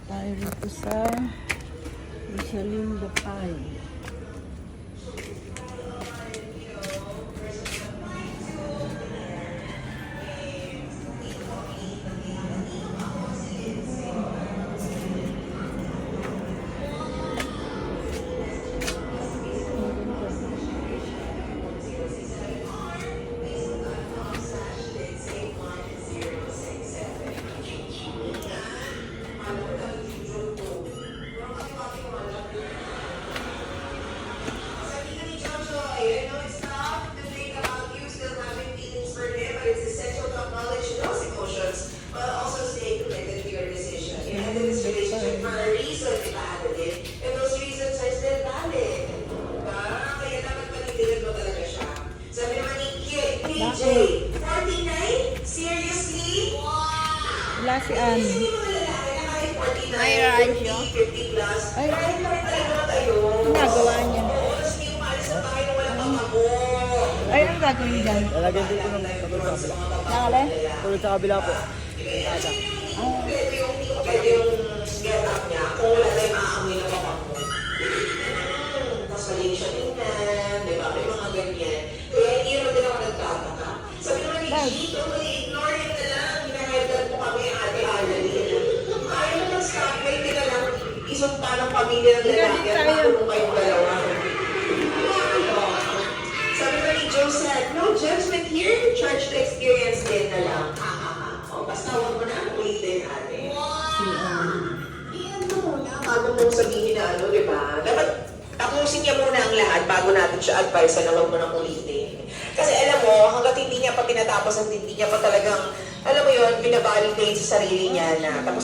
tayo rito sa Rosalim Bukay. Bakit? 49? Seriously? Wow! Wala si Annie. May radyo. 50 plus. Ay, Kahit naman talaga tayo. ginagawa niya. Tapos hindi umalis sa bahay na walang pangamo. Ay, ano gagawin dyan? Lalagyan dito ng katulad sa kabila. Nakale? Tulad sa kabila po. Pwede yung get up niya kung wala tayong maaamoy na pangamo. Tapos mali siya tingnan. Diba? May mga ganyan. Kaya hindi naman din ako nagtataka. Sabi naman ni Gito, ignore him na lang. Hinaheadan po kami ate Alali. Ayaw naman sa akin, hindi na lang isunta ng pamilya ng lalaki at makulong kayong dalawa. Sabi naman ni Joseph, no judgment here, charge to experience din na lang. O, basta huwag mo na ulitin ate. Iyan mo muna, bago mong sabihin na ano, di ba? Dapat tapusin niya muna ang lahat bago natin siya advise na huwag mo nang ulitin. Kasi alam mo, hanggat hindi niya pa tinatapos at hindi niya pa talagang, alam mo yun, binabalidate sa sarili niya na tapos